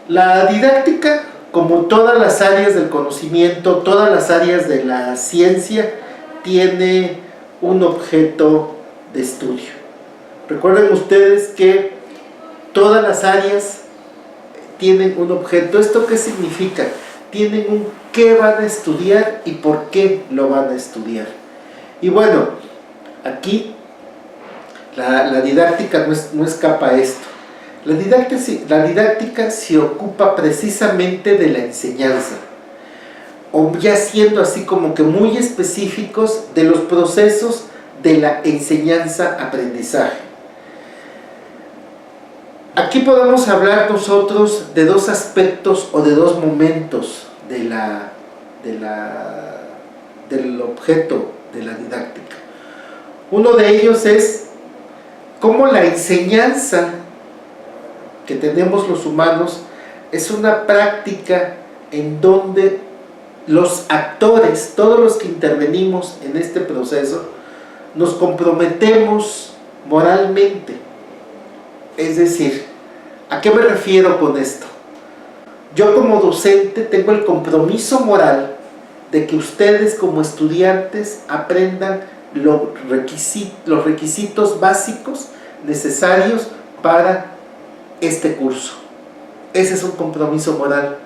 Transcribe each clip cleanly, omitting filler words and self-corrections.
La didáctica, como todas las áreas del conocimiento, todas las áreas de la ciencia, tiene un objeto de estudio. Recuerden ustedes que todas las áreas tienen un objeto. ¿Esto qué significa? Tienen un qué van a estudiar y por qué lo van a estudiar. Y bueno, aquí la didáctica no escapa a esto. La didáctica se ocupa precisamente de la enseñanza, o ya siendo así como que muy específicos de los procesos de la enseñanza-aprendizaje. Aquí podemos hablar nosotros de dos aspectos o de dos momentos del objeto de la didáctica. Uno de ellos es cómo la enseñanza que tenemos los humanos es una práctica en donde los actores, todos los que intervenimos en este proceso, nos comprometemos moralmente. Es decir, ¿a qué me refiero con esto? Yo como docente tengo el compromiso moral de que ustedes como estudiantes aprendan los requisitos básicos necesarios para este curso. Ese es un compromiso moral.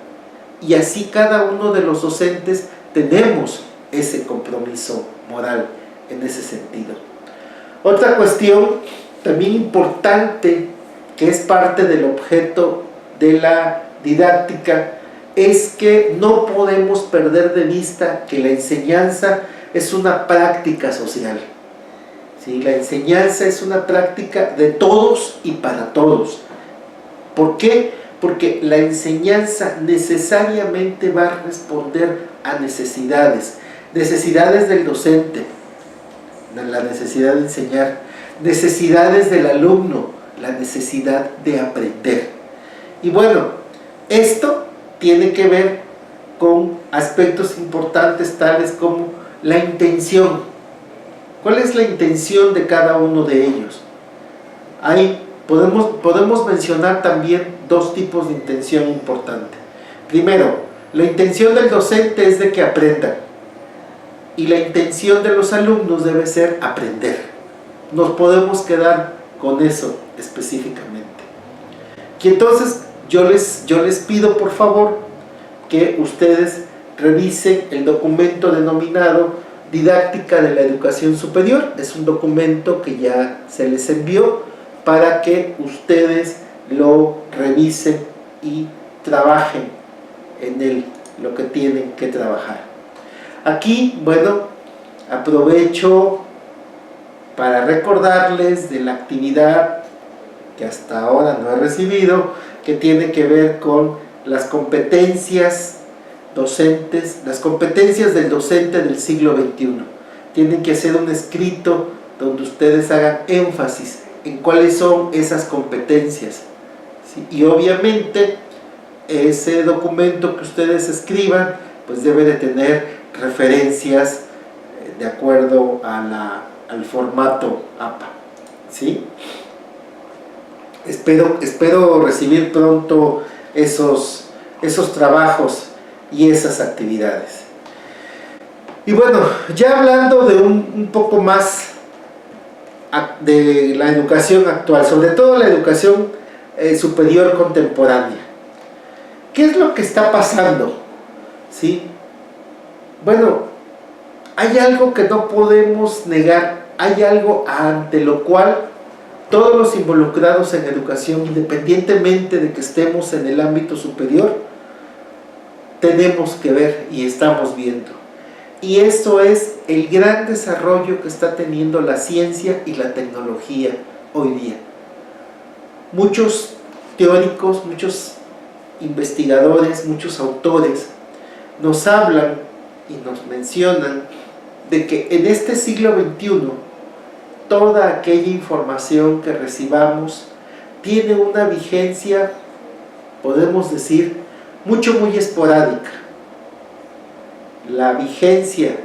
Y así cada uno de los docentes tenemos ese compromiso moral en ese sentido. Otra cuestión también importante que es parte del objeto de la didáctica es que no podemos perder de vista que la enseñanza es una práctica social. ¿Sí? La enseñanza es una práctica de todos y para todos. ¿Por qué? Porque la enseñanza necesariamente va a responder a necesidades del docente, la necesidad de enseñar, necesidades del alumno, la necesidad de aprender. Y bueno, esto tiene que ver con aspectos importantes tales como la intención. ¿Cuál es la intención de cada uno de ellos? Podemos mencionar también dos tipos de intención importante. Primero, la intención del docente es de que aprendan, y la intención de los alumnos debe ser aprender. Nos podemos quedar con eso específicamente. Y entonces yo les pido por favor que ustedes revisen el documento denominado Didáctica de la Educación Superior. Es un documento que ya se les envió para que ustedes lo revisen y trabajen en él lo que tienen que trabajar. Aquí, bueno, aprovecho para recordarles de la actividad que hasta ahora no he recibido, que tiene que ver con las competencias docentes, las competencias del docente del siglo XXI. Tienen que hacer un escrito donde ustedes hagan énfasis en cuáles son esas competencias, ¿sí? Y obviamente ese documento que ustedes escriban pues debe de tener referencias de acuerdo al formato APA, ¿sí? Espero recibir pronto esos trabajos y esas actividades. Y bueno, ya hablando de un poco más de la educación actual, sobre todo la educación superior contemporánea. ¿Qué es lo que está pasando? ¿Sí? Bueno, hay algo que no podemos negar, hay algo ante lo cual todos los involucrados en educación, independientemente de que estemos en el ámbito superior, tenemos que ver y estamos viendo. Y esto es el gran desarrollo que está teniendo la ciencia y la tecnología hoy día. Muchos teóricos, muchos investigadores, muchos autores nos hablan y nos mencionan de que en este siglo XXI toda aquella información que recibamos tiene una vigencia, podemos decir, muy esporádica. La vigencia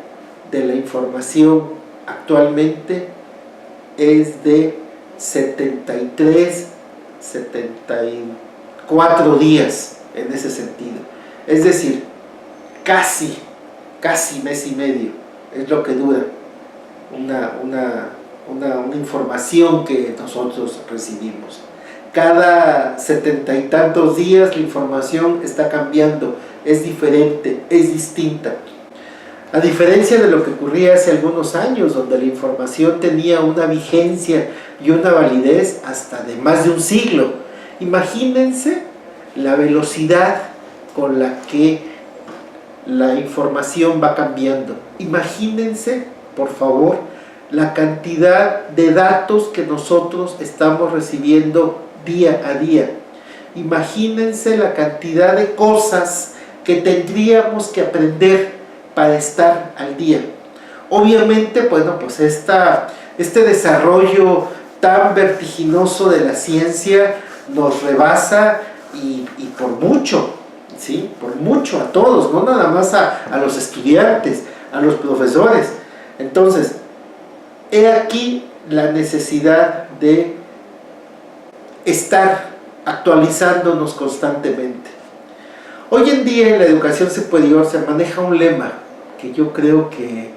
de la información actualmente es de 73, 74 días. en ese sentido. Es decir, casi mes y medio es lo que dura una información que nosotros recibimos. Cada 70 y tantos días la información está cambiando, es diferente, es distinta. A diferencia de lo que ocurría hace algunos años, donde la información tenía una vigencia y una validez hasta de más de un siglo. Imagínense la velocidad con la que la información va cambiando. Imagínense, por favor, la cantidad de datos que nosotros estamos recibiendo día a día. Imagínense la cantidad de cosas que tendríamos que aprender para estar al día. Obviamente, bueno, pues este desarrollo tan vertiginoso de la ciencia nos rebasa y por mucho, ¿sí? Por mucho a todos, no nada más a los estudiantes, a los profesores. Entonces, he aquí la necesidad de estar actualizándonos constantemente. Hoy en día en la educación superior se maneja un lema que yo creo que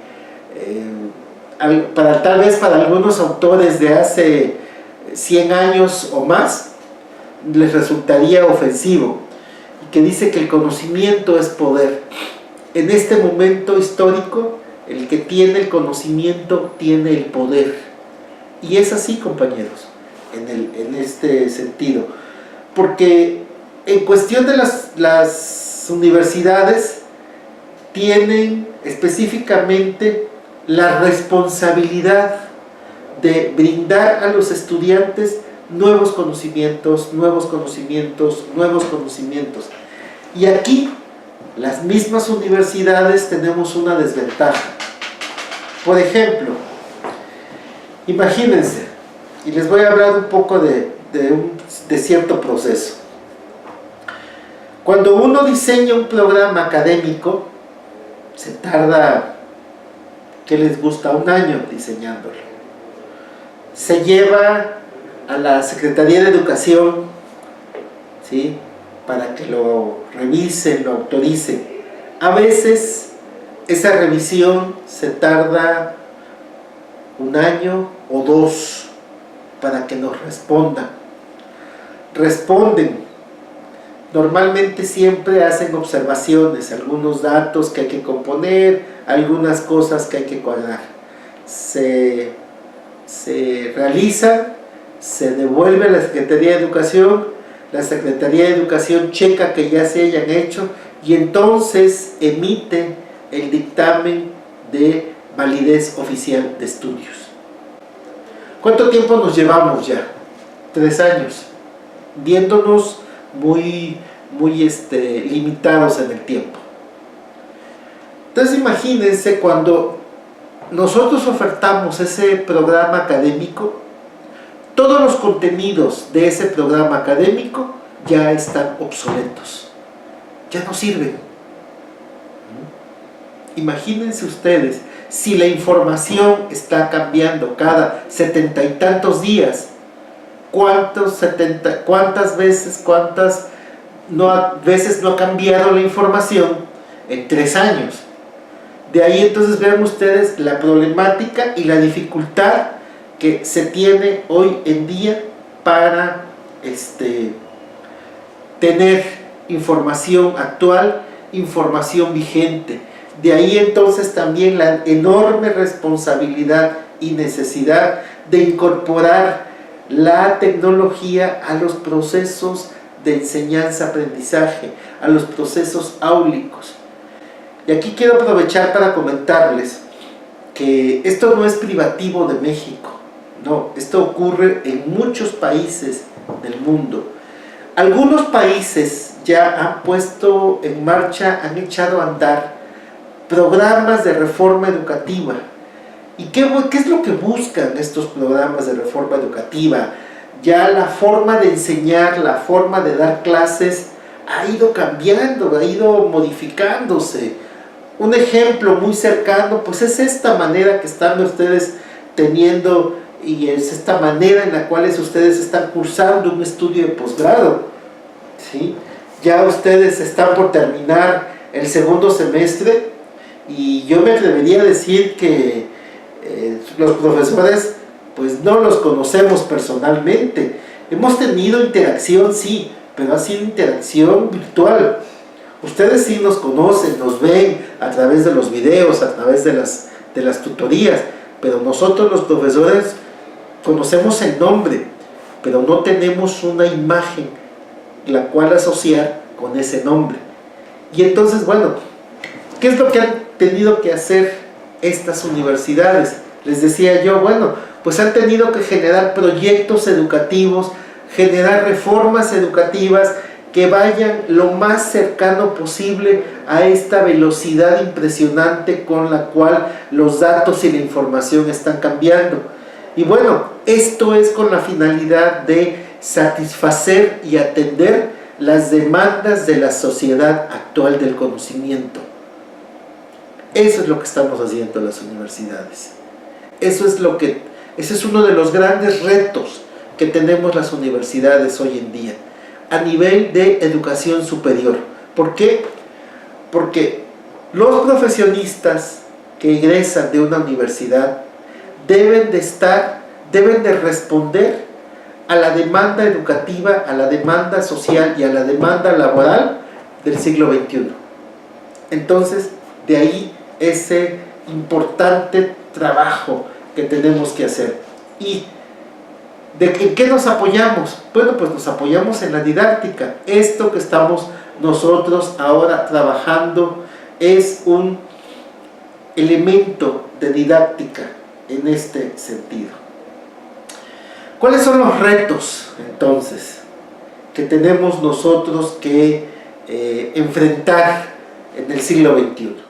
tal vez para algunos autores de hace 100 años o más les resultaría ofensivo, y que dice que el conocimiento es poder. En este momento histórico, el que tiene el conocimiento tiene el poder. Y es así, compañeros, en este sentido. Porque en cuestión de las universidades, tienen específicamente la responsabilidad de brindar a los estudiantes nuevos conocimientos. Y aquí, las mismas universidades tenemos una desventaja. Por ejemplo, imagínense, y les voy a hablar un poco de cierto proceso. Cuando uno diseña un programa académico, se tarda, ¿qué les gusta? 1 año diseñándolo. Se lleva a la Secretaría de Educación, ¿sí?, para que lo revisen, lo autoricen. A veces esa revisión se tarda 1 año o 2 para que nos respondan. Responden. Normalmente siempre hacen observaciones, algunos datos que hay que componer, algunas cosas que hay que cuadrar. Se realiza, se devuelve a la Secretaría de Educación, la Secretaría de Educación checa que ya se hayan hecho y entonces emite el dictamen de validez oficial de estudios. ¿Cuánto tiempo nos llevamos ya? 3 años, viéndonos muy limitados en el tiempo. Entonces imagínense cuando nosotros ofertamos ese programa académico, todos los contenidos de ese programa académico ya están obsoletos, ya no sirven. Imagínense ustedes, si la información está cambiando cada 70 y tantos días, ¿cuántas veces no ha cambiado la información en 3 años? De ahí entonces vean ustedes la problemática y la dificultad que se tiene hoy en día para tener información actual, información vigente. De ahí entonces también la enorme responsabilidad y necesidad de incorporar la tecnología a los procesos de enseñanza-aprendizaje, a los procesos áulicos. Y aquí quiero aprovechar para comentarles que esto no es privativo de México, no, esto ocurre en muchos países del mundo. Algunos países ya han puesto en marcha, han echado a andar programas de reforma educativa. ¿Y qué es lo que buscan estos programas de reforma educativa? Ya la forma de enseñar, la forma de dar clases ha ido cambiando, ha ido modificándose. Un ejemplo muy cercano pues es esta manera que están ustedes teniendo, y es esta manera en la cual ustedes están cursando un estudio de posgrado, ¿sí? ya ustedes están por terminar el segundo semestre y yo me atrevería a decir que los profesores pues no los conocemos personalmente. Hemos tenido interacción, sí, pero ha sido interacción virtual. Ustedes sí nos conocen, nos ven a través de los videos, a través de las tutorías, pero nosotros los profesores conocemos el nombre, pero no tenemos una imagen la cual asociar con ese nombre. Y entonces, bueno, ¿qué es lo que han tenido que hacer estas universidades? Les decía yo, bueno, pues han tenido que generar proyectos educativos, generar reformas educativas que vayan lo más cercano posible a esta velocidad impresionante con la cual los datos y la información están cambiando. Y bueno, esto es con la finalidad de satisfacer y atender las demandas de la sociedad actual del conocimiento. Eso es lo que estamos haciendo en las universidades. Ese es uno de los grandes retos que tenemos las universidades hoy en día, a nivel de educación superior. ¿Por qué? Porque los profesionistas que egresan de una universidad deben de responder a la demanda educativa, a la demanda social y a la demanda laboral del siglo XXI. Entonces, de ahí ese importante trabajo que tenemos que hacer. ¿Y en qué nos apoyamos? Bueno, pues nos apoyamos en la didáctica. Esto que estamos nosotros ahora trabajando es un elemento de didáctica en este sentido. ¿Cuáles son los retos, entonces, que tenemos nosotros que enfrentar en el siglo XXI?